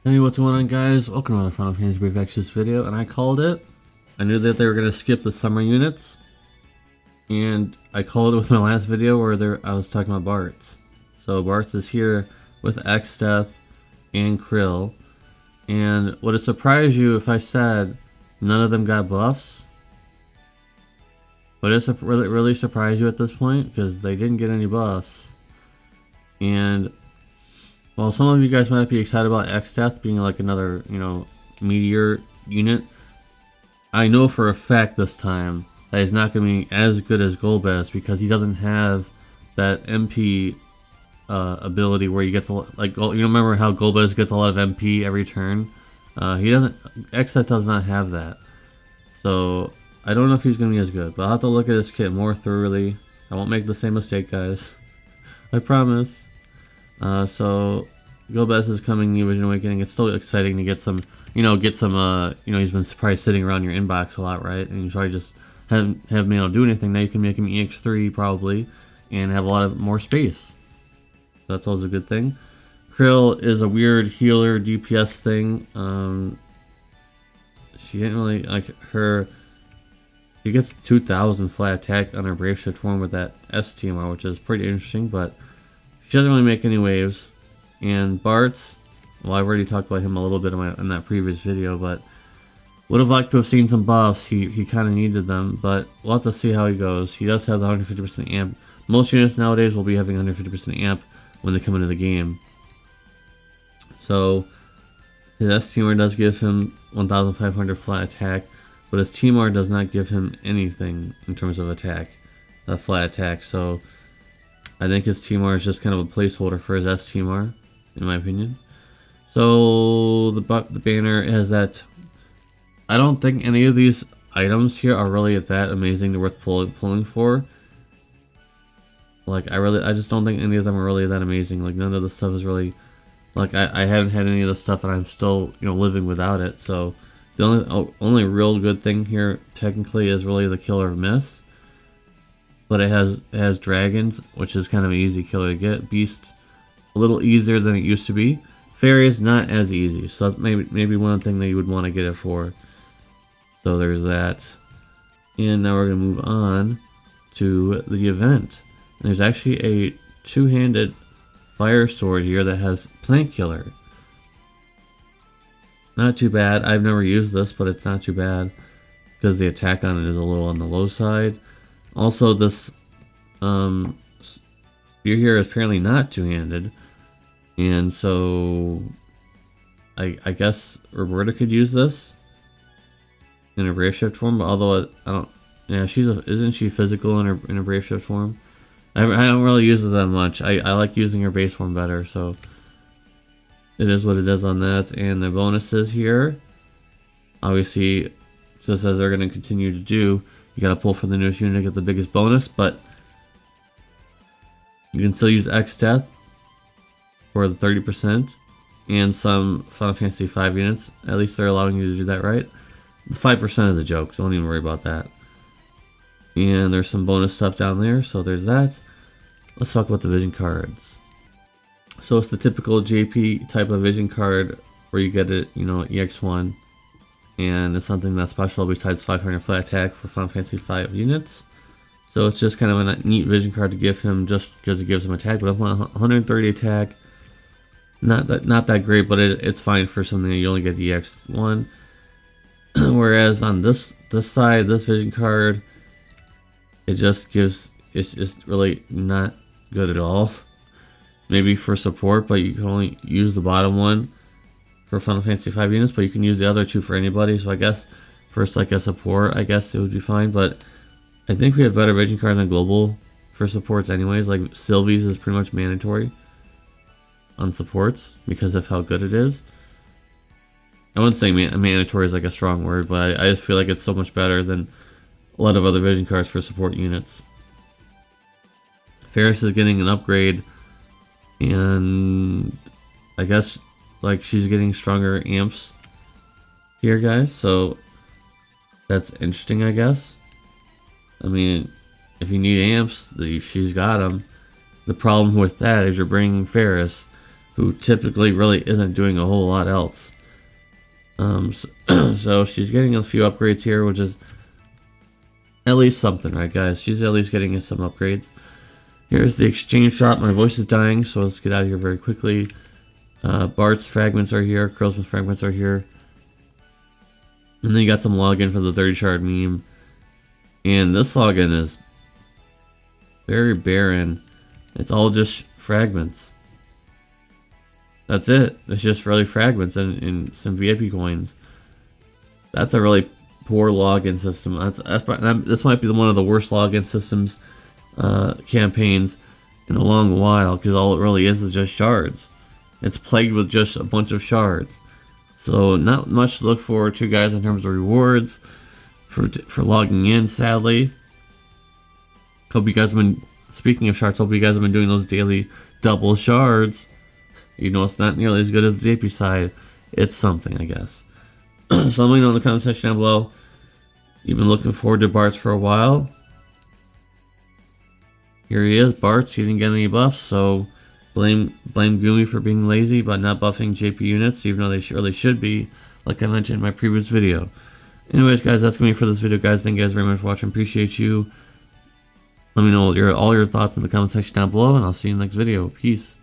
Hey, what's going on, guys? Welcome to another Final Fantasy Brave Exdeath video, and I called it. I knew that they were going to skip the summer units, and I called it with my last video where I was talking about Bartz. So Bartz is here with Exdeath and Krill, and would it surprise you if I said none of them got buffs? Would it really surprise you at this point? Because they didn't get any buffs, and well, some of you guys might be excited about Exdeath being like another, meteor unit. I know for a fact this time that he's not going to be as good as Golbez because he doesn't have that MP ability where he gets a like. You remember how Golbez gets a lot of MP every turn? He doesn't. Exdeath does not have that. So I don't know if he's going to be as good, but I'll have to look at this kit more thoroughly. I won't make the same mistake, guys. I promise. So Golbez is coming New Vision Awakening. It's still exciting to get some, he's been probably sitting around your inbox a lot, right? And you probably just haven't been able to do anything. Now you can make him EX3 probably and have a lot of more space. So that's always a good thing. Krill is a weird healer DPS thing. She didn't really like her. She gets 2,000 flat attack on her Brave Shift form with that STMR, which is pretty interesting, but she doesn't really make any waves. And Bartz, well, I've already talked about him a little bit in that previous video, but would have liked to have seen some buffs. He kind of needed them, but we'll have to see how he goes. He does have the 150% amp. Most units nowadays will be having 150% amp when they come into the game. So his STMR does give him 1,500 flat attack, but his TMR does not give him anything in terms of attack, flat attack. So I think his TMR is just kind of a placeholder for his STMR, in my opinion. So the banner has that. I don't think any of these items here are really that amazing to worth pulling for. Like I just don't think any of them are really that amazing. Like none of the stuff is really, like I haven't had any of the stuff and I'm still living without it. So the only real good thing here technically is really the Killer of Mist. But it has dragons, which is kind of an easy killer to get. Beast, a little easier than it used to be. Fairy is not as easy, so that's maybe one thing that you would want to get it for. So there's that. And now we're going to move on to the event. And there's actually a two-handed fire sword here that has Plant Killer. Not too bad. I've never used this, but it's not too bad because the attack on it is a little on the low side. Also, this spear here is apparently not two-handed, and so I guess Roberta could use this in a Brave Shift form. But although I don't, yeah, isn't she physical in a Brave Shift form? I don't really use it that much. I like using her base form better, so it is what it is on that. And the bonuses here, obviously, just as they're going to continue to do. You gotta pull for the newest unit to get the biggest bonus, but you can still use Exdeath for the 30% and some Final Fantasy V units. At least they're allowing you to do that, right? The 5% is a joke, so don't even worry about that. And there's some bonus stuff down there, so there's that. Let's talk about the vision cards. So it's the typical JP type of vision card where you get it, EX1. And it's something that's special besides 500 flat attack for Final Fantasy V units. So it's just kind of a neat vision card to give him just because it gives him attack. But 130 attack, not that great, but it's fine for something that you only get the EX1. Whereas on this side, this vision card, it's just really not good at all. Maybe for support, but you can only use the bottom one for Final Fantasy V units, but you can use the other two for anybody. So I guess first, like a support, I guess it would be fine. But I think we have better vision cards than global for supports, anyways. Like Sylvie's is pretty much mandatory on supports because of how good it is. I wouldn't say mandatory is like a strong word, but I just feel like it's so much better than a lot of other vision cards for support units. Ferris is getting an upgrade, and I guess like she's getting stronger amps here, guys, so that's interesting, I guess. I mean, if you need amps, she's got them. The problem with that is you're bringing Ferris, who typically really isn't doing a whole lot else. So she's getting a few upgrades here, which is at least something, right, guys? She's at least getting some upgrades. Here's the exchange shop. My voice is dying, so let's get out of here very quickly. Bart's fragments are here. Curlsmith fragments are here. And then you got some login for the 30 shard meme. And this login is very barren. It's all just fragments. That's it. It's just really fragments and some VIP coins. That's a really poor login system. This might be one of the worst login systems campaigns in a long while, because all it really is just shards. It's plagued with just a bunch of shards. So not much to look forward to, guys, in terms of rewards for logging in, sadly. Hope you guys have been, speaking of shards, hope you guys have been doing those daily double shards. You know, it's not nearly as good as the JP side. It's something, I guess. So let me know in the comment section down below. You've been looking forward to Bartz for a while. Here he is, Bartz. He didn't get any buffs, so blame Gumi for being lazy by not buffing JP units, even though they really should be, like I mentioned in my previous video. Anyways, guys, that's going to be for this video, guys. Thank you guys very much for watching. Appreciate you. Let me know all your thoughts in the comment section down below, and I'll see you in the next video. Peace.